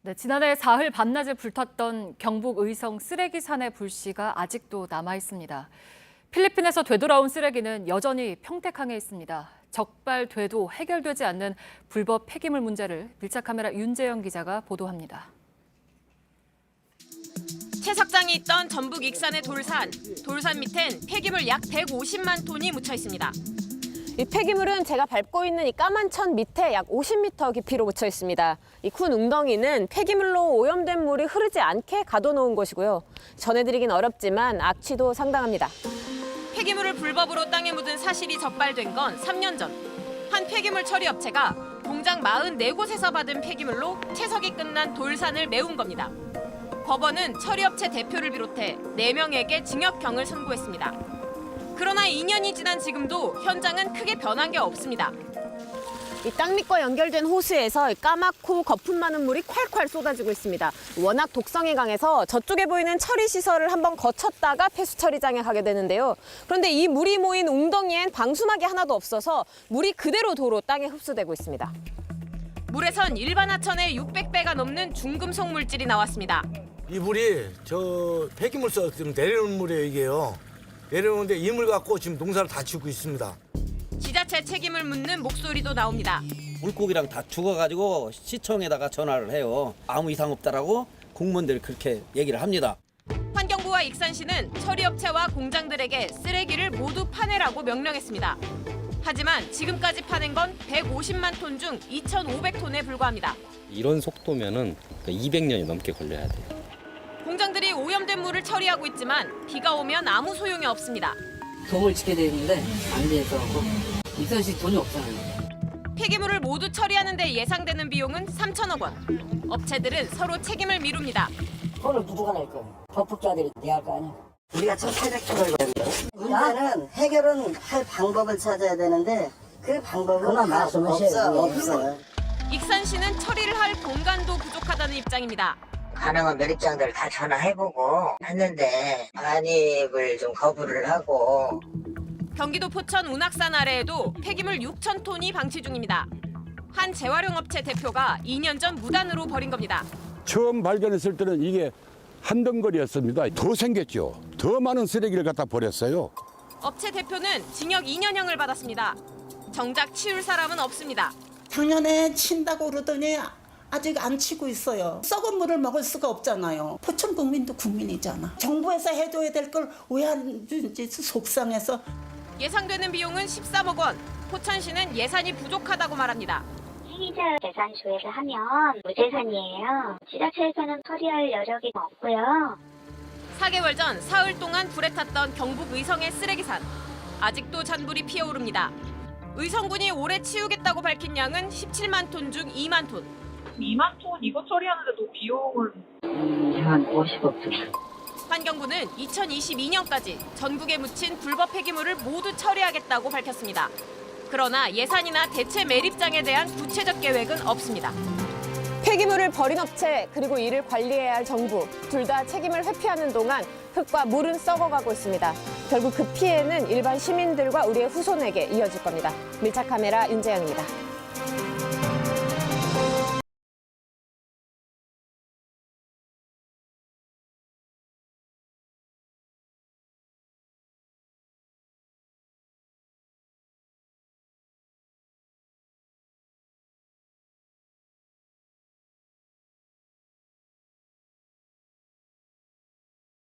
네, 지난해 사흘 밤낮을 불탔던 경북 의성 쓰레기산의 불씨가 아직도 남아 있습니다. 필리핀에서 되돌아온 쓰레기는 여전히 평택항에 있습니다. 적발돼도 해결되지 않는 불법 폐기물 문제를 밀착카메라 윤재영 기자가 보도합니다. 채석장이 있던 전북 익산의 돌산 밑엔 폐기물 약 150만 톤이 묻혀 있습니다. 이 폐기물은 제가 밟고 있는 이 까만 천 밑에 약 50m 깊이로 묻혀 있습니다. 이 큰 웅덩이는 폐기물로 오염된 물이 흐르지 않게 가둬놓은 곳이고요. 전해드리긴 어렵지만 악취도 상당합니다. 폐기물을 불법으로 땅에 묻은 사실이 적발된 건 3년 전. 한 폐기물 처리 업체가 공장 44곳에서 받은 폐기물로 채석이 끝난 돌산을 메운 겁니다. 법원은 처리업체 대표를 비롯해 4명에게 징역형을 선고했습니다. 그러나 2년이 지난 지금도 현장은 크게 변한 게 없습니다. 이 땅 밑과 연결된 호수에서 까맣고 거품 많은 물이 콸콸 쏟아지고 있습니다. 워낙 독성이 강해서 저쪽에 보이는 처리 시설을 한번 거쳤다가 폐수 처리장에 가게 되는데요. 그런데 이 물이 모인 웅덩이엔 방수막이 하나도 없어서 물이 그대로 도로 땅에 흡수되고 있습니다. 물에선 일반 하천의 600배가 넘는 중금속 물질이 나왔습니다. 이 물이 저 폐기물서 지금 내려오는 물이에요, 이게요. 내려오는데 이 물 갖고 지금 농사를 다 짓고 있습니다. 지자체 책임을 묻는 목소리도 나옵니다. 물고기랑 다 죽어가지고 시청에다가 전화를 해요. 아무 이상 없다라고 공무원들이 그렇게 얘기를 합니다. 환경부와 익산시는 처리업체와 공장들에게 쓰레기를 모두 파내라고 명령했습니다. 하지만 지금까지 파낸 건 150만 톤 중 2,500톤에 불과합니다. 이런 속도면은 200년이 넘게 걸려야 돼요. 공장들이 오염된 물을 처리하고 있지만 비가 오면 아무 소용이 없습니다. 동을 지켜야 되는데 안 돼서 익산시 돈이 없잖아요. 폐기물을 모두 처리하는 데 예상되는 비용은 3천억 원. 업체들은 서로 책임을 미룹니다. 돈을 누가 낼 거예요? 법학자들이 내야 할 거 아니야. 우리가 1,800톤을 거예요. 문제는 해결은 할 방법을 찾아야 되는데 그 방법은 없어. 익산시는 처리를 할 공간도 부족하다는 입장입니다. 가능한 매립장들을 다 전화해보고 했는데 반입을 좀 거부를 하고. 경기도 포천 운악산 아래에도 폐기물 6천 톤이 방치 중입니다. 한 재활용 업체 대표가 2년 전 무단으로 버린 겁니다. 처음 발견했을 때는 이게 한 덩거리였습니다. 더 생겼죠. 더 많은 쓰레기를 갖다 버렸어요. 업체 대표는 징역 2년형을 받았습니다. 정작 치울 사람은 없습니다. 작년에 친다고 그러더니 아직 안 치고 있어요. 썩은 물을 먹을 수가 없잖아요. 포천 국민도 국민이잖아. 정부에서 해줘야 될 걸 왜 안 주는지 속상해서. 예상되는 비용은 13억 원. 포천시는 예산이 부족하다고 말합니다. 행위자 재산 조회를 하면 무재산이에요. 지자체에서는 처리할 여력이 없고요. 4개월 전 사흘 동안 불에 탔던 경북 의성의 쓰레기산. 아직도 잔불이 피어오릅니다. 의성군이 올해 치우겠다고 밝힌 양은 17만 톤 중 2만 톤. 2만 톤 이거 처리하는데도 비용을 한 50억 들어. 환경부는 2022년까지 전국에 묻힌 불법 폐기물을 모두 처리하겠다고 밝혔습니다. 그러나 예산이나 대체 매립장에 대한 구체적 계획은 없습니다. 폐기물을 버린 업체 그리고 이를 관리해야 할 정부 둘 다 책임을 회피하는 동안 흙과 물은 썩어가고 있습니다. 결국 그 피해는 일반 시민들과 우리의 후손에게 이어질 겁니다. 밀착카메라 윤재영입니다.